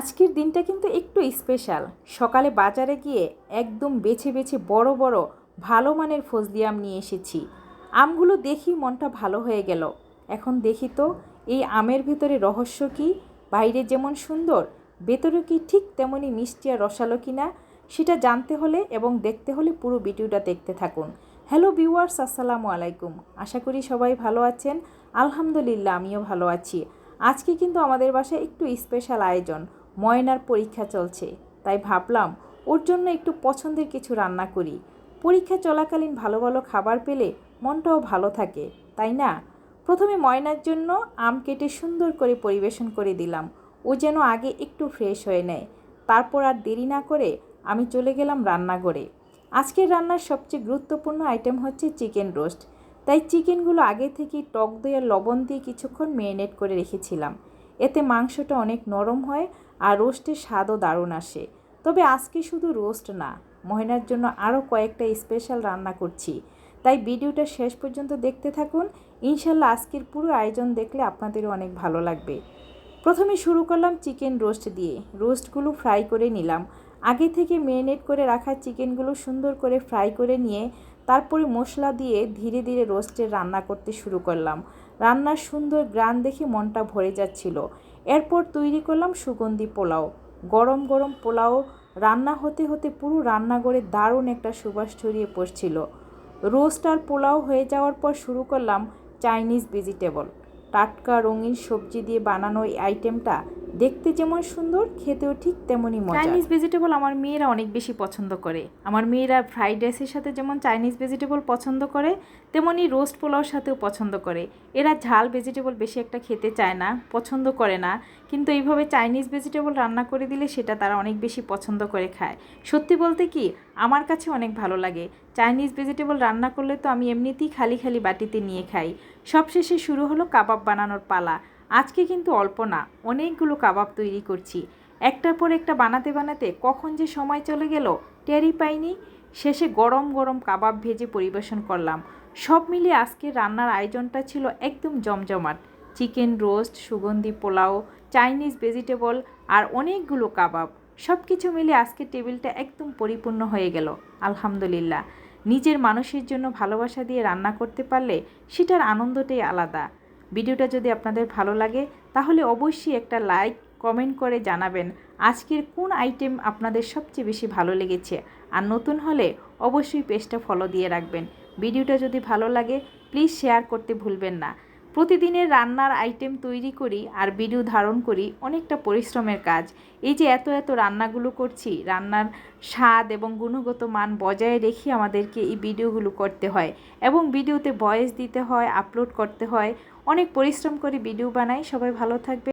আজকের দিনটা কিন্তু একটু স্পেশাল। সকালে বাজারে গিয়ে একদম বেছে বেছে বড় বড় ভালো মানের ফজলি আম নিয়ে এসেছি। আমগুলো দেখি মনটা ভালো হয়ে গেল। এখন দেখি তো এই আমের ভেতরে রহস্য কি, বাইরে যেমন সুন্দর ভেতরে কি ঠিক তেমনই মিষ্টি আর রসালো কিনা, সেটা জানতে হলে এবং দেখতে হলে পুরো ভিডিওটা দেখতে থাকুন। হ্যালো ভিউয়ার্স, আসসালামু আলাইকুম। আশা করি সবাই ভালো আছেন। আলহামদুলিল্লাহ, আমিও ভালো আছি। আজকে কিন্তু আমাদের বাসায় একটু স্পেশাল আয়োজন। ময়নার পরীক্ষা চলছে, তাই ভাবলাম ওর জন্য একটু পছন্দের কিছু রান্না করি। পরীক্ষা চলাকালীন ভালো ভালো খাবার পেলে মনটাও ভালো থাকে, তাই না? প্রথমে ময়নার জন্য আম কেটে সুন্দর করে পরিবেশন করে দিলাম। ও যেন আগে একটু ফ্রেশ হয়ে নেয়। তারপর আর দেরি না করে আমি চলে গেলাম রান্নাঘরে। আজকের রান্নার সবচেয়ে গুরুত্বপূর্ণ আইটেম হচ্ছে চিকেন রোস্ট। তাই চিকেনগুলো আগে থেকেই টক দই আর লবণ দিয়ে কিছুক্ষণ ম্যারিনেট করে রেখেছিলাম। এতে মাংসটা অনেক নরম হয় আর রোস্টের স্বাদও দারুণ আসে। তবে আজকে শুধু রোস্ট না, ময়নার জন্য আরও কয়েকটা স্পেশাল রান্না করছি। তাই ভিডিওটা শেষ পর্যন্ত দেখতে থাকুন। ইনশাল্লাহ আজকের পুরো আয়োজন দেখলে আপনাদেরও অনেক ভালো লাগবে। প্রথমে শুরু করলাম চিকেন রোস্ট দিয়ে। রোস্টগুলো ফ্রাই করে নিলাম। আগে থেকে ম্যারিনেট করে রাখা চিকেনগুলো সুন্দর করে ফ্রাই করে নিয়ে তারপরে মশলা দিয়ে ধীরে ধীরে রোস্টের রান্না করতে শুরু করলাম। রান্নার সুন্দর গ্রান দেখে মনটা ভরে যাচ্ছিল। এরপর তৈরি করলাম সুগন্ধি পোলাও। গরম গরম পোলাও রান্না হতে হতে পুরো রান্নাঘরে দারুণ একটা সুবাস ছড়িয়ে পড়ছিল। রোস্ট আর পোলাও হয়ে যাওয়ার পর শুরু করলাম চাইনিজ ভেজিটেবল। টাটকা রঙিন সবজি দিয়ে বানানো এই আইটেমটা দেখতে যেমন সুন্দর, খেতেও ঠিক তেমনই মজা। চাইনিজ ভেজিটেবল আমার মেয়েরা অনেক বেশি পছন্দ করে। আমার মেয়েরা ফ্রাইড রাইসের সাথে যেমন চাইনিজ ভেজিটেবল পছন্দ করে, তেমনই রোস্ট পোলাওর সাথেও পছন্দ করে। এরা ঝাল ভেজিটেবল বেশি একটা খেতে চায় না, পছন্দ করে না, কিন্তু এইভাবে চাইনিজ ভেজিটেবল রান্না করে দিলে সেটা তারা অনেক বেশি পছন্দ করে খায়। সত্যি বলতে কি, আমার কাছে অনেক ভালো লাগে। চাইনিজ ভেজিটেবল রান্না করলে তো আমি এমনিতেই খালি খালি বাটিতে নিয়ে খাই। সবশেষে শুরু হলো কাবাব বানানোর পালা। আজকে কিন্তু অল্প না, অনেকগুলো কাবাব তৈরি করছি। একটার পর একটা বানাতে বানাতে কখন যে সময় চলে গেল টেরই পাইনি। শেষে গরম গরম কাবাব ভেজে পরিবেশন করলাম। সব মিলিয়ে আজকের রান্নার আয়োজনটা ছিল একদম জমজমাট। চিকেন রোস্ট, সুগন্ধি পোলাও, চাইনিজ ভেজিটেবল আর অনেকগুলো কাবাব, সব কিছু মিলে আজকের টেবিলটা একদম পরিপূর্ণ হয়ে গেল। আলহামদুলিল্লাহ। নিজের মানুষের জন্য ভালোবাসা দিয়ে রান্না করতে পারলে সেটার আনন্দটাই আলাদা। ভিডিওটা যদি আপনাদের ভালো লাগে তাহলে অবশ্যই একটা লাইক, কমেন্ট করে জানাবেন আজকের কোন আইটেম আপনাদের সবচেয়ে বেশি ভালো লেগেছে। আর নতুন হলে অবশ্যই পেজটা ফলো দিয়ে রাখবেন। ভিডিওটা যদি ভালো লাগে প্লিজ শেয়ার করতে ভুলবেন না। প্রতিদিনের রান্নার আইটেম তৈরি করি আর ভিডিও ধারণ করি, অনেকটা পরিশ্রমের কাজ। এই যে এত এত রান্নাগুলো করছি, রান্নার স্বাদ এবং গুণগত মান বজায় রেখে আমাদেরকে এই ভিডিওগুলো করতে হয় এবং ভিডিওতে ভয়েস দিতে হয়, আপলোড করতে হয়। অনেক পরিশ্রম করে ভিডিও বানাই। সবাই ভালো থাকবে।